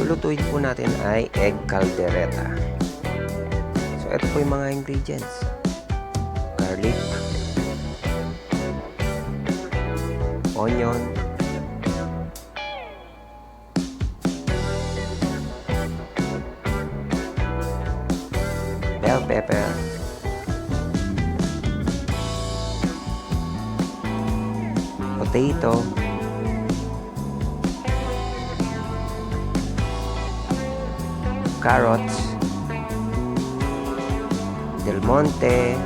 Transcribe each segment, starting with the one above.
lulutuin po natin ay egg caldereta. So, ito po yung mga ingredients. Garlic, onion, bell pepper, potato, carrots, Del Monte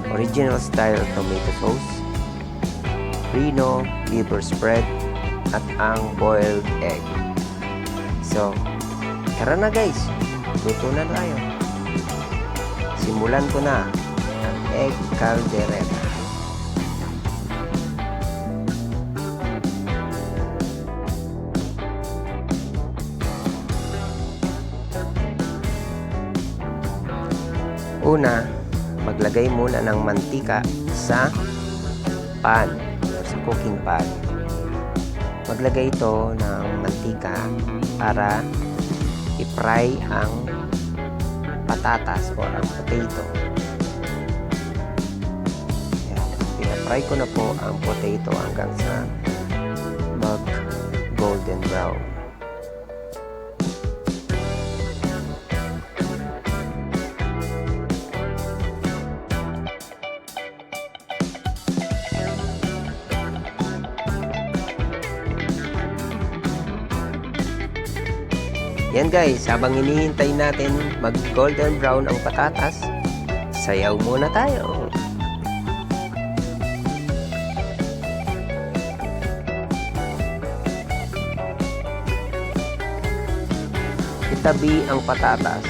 original style tomato sauce, Reno Liver spread, at ang boiled egg. So, tara na guys, luto na tayo. Simulan ko na ang egg caldereta. Una, maglagay muna ng mantika sa pan o sa cooking pan. Maglagay ito ng mantika para i-fry ang patatas o ang potato. Pina-fry ko na po ang potato hanggang sa mag-golden brown. Yan guys, habang hinihintay natin mag golden brown ang patatas, sayaw muna tayo. Itabi ang patatas.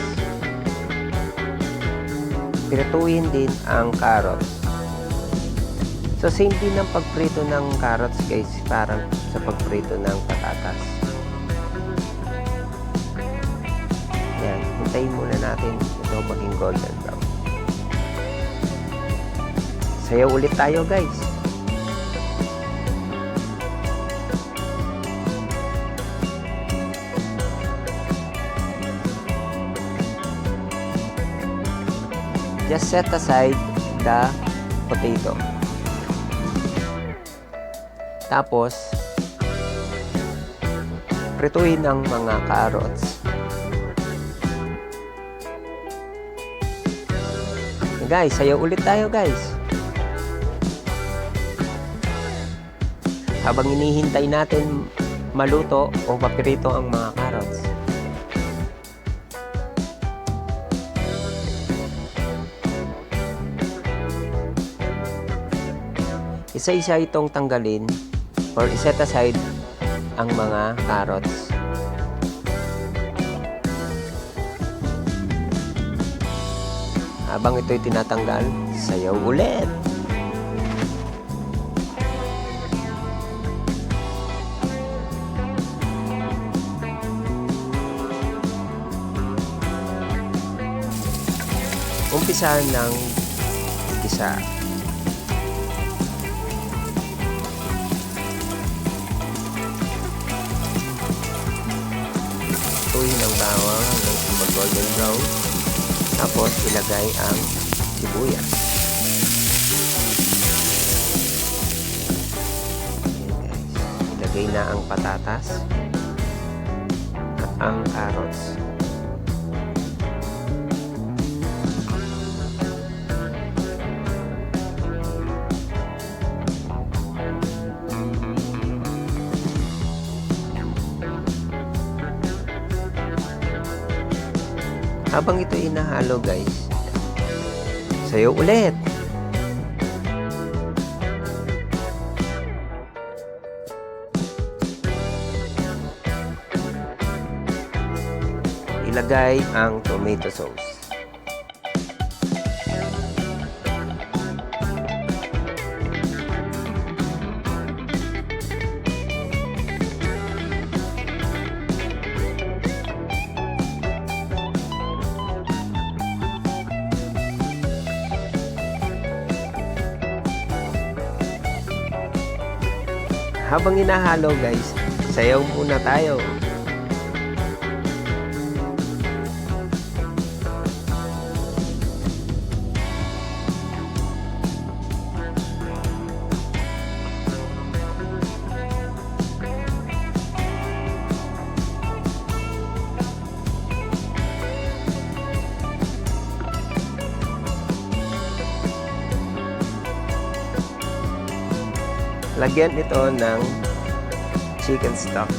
Pirituhin din ang carrots. So same din ang pagprito ng carrots guys, parang sa pagprito ng patatas. Hintayin muna natin ito maging golden brown. Sayaw ulit tayo guys. Just set aside the potato. Tapos prituhin ang mga carrots. Guys, sayaw ulit tayo guys. Habang hinihintay natin maluto o mapirito ang mga carrots. Isa-isa itong tanggalin or iset aside ang mga carrots. Habang ito'y tinatanggal, sayaw ulit. Umpisahan ng isa. Tuhin ang bawang hanggang mag-golden brown. Tapos, ilagay ang sibuyas. Ilagay na ang patatas at ang carrots. Habang ito inahalo guys, sayaw ulit. Ilagay ang tomato sauce. Habang hinahalo guys, sayaw muna tayo. Lagyan ito ng chicken stock.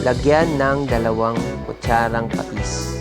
Lagyan ng 2 kutsarang patis.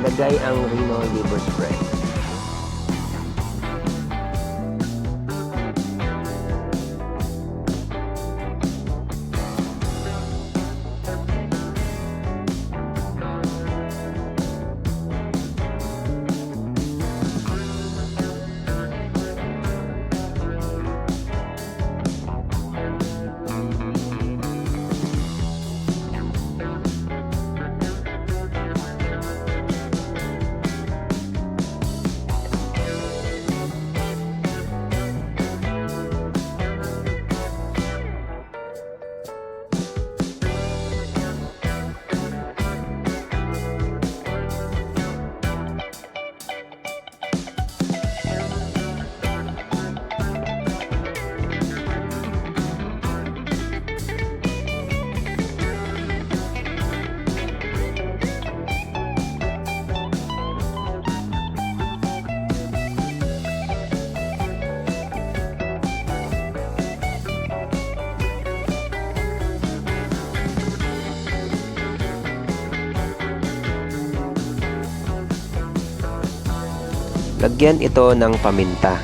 Ilagay ang Reno Liver spread. Lagyan ito ng paminta.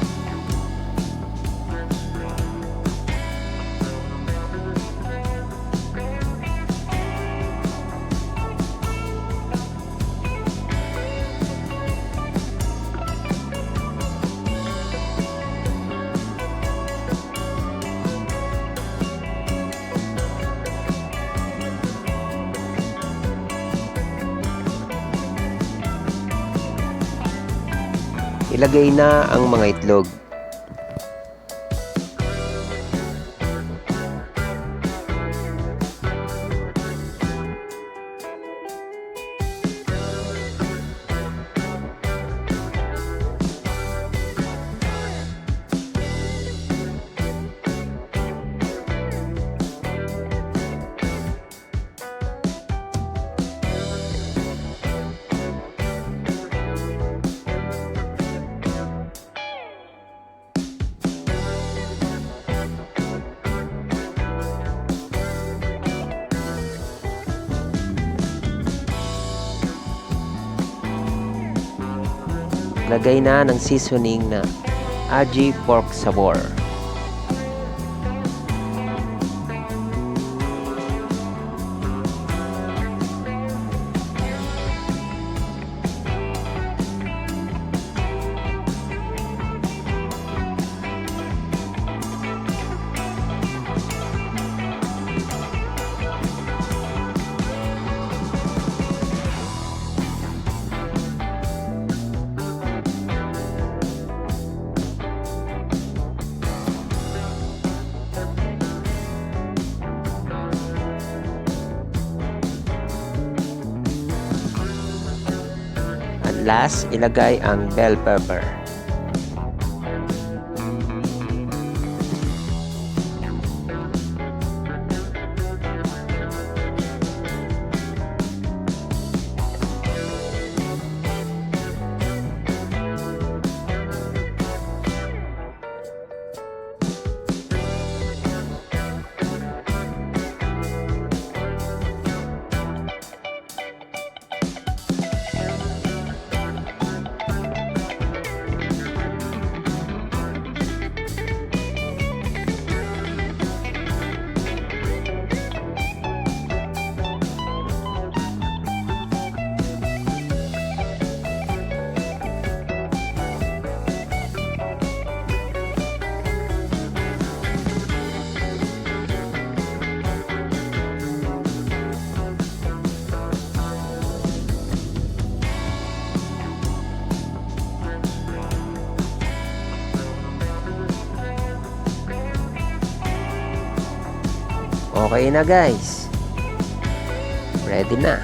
Ilagay na ang mga itlog. Lagay na ng seasoning na aji pork sabor. Last, ilagay ang bell pepper. Okay na guys. Ready na.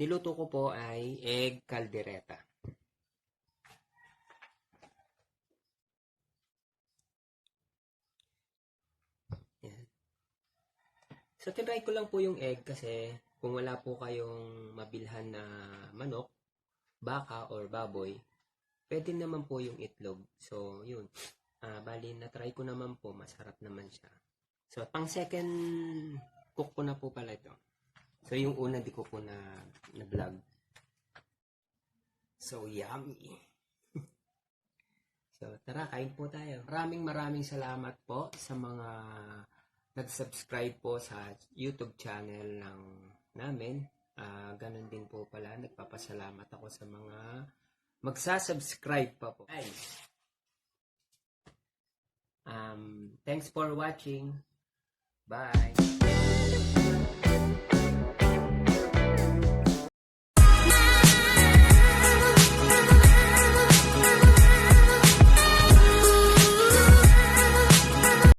Niluto ko po ay egg caldereta. Yan. So, tinry ko lang po yung egg kasi kung wala po kayong mabilhan na manok, baka or baboy, pwede naman po yung itlog. So, yun. Bali, na-try ko naman po. Masarap naman siya. So, pang second cook ko na po pala ito. So, yung una di ko po na-vlog. So, yummy. So, tara, kain po tayo. Maraming salamat po sa mga nag-subscribe po sa YouTube channel namin. Ganon din po pala. Nagpapasalamat ako sa mga magsasubscribe pa po. Guys, thanks for watching. Bye.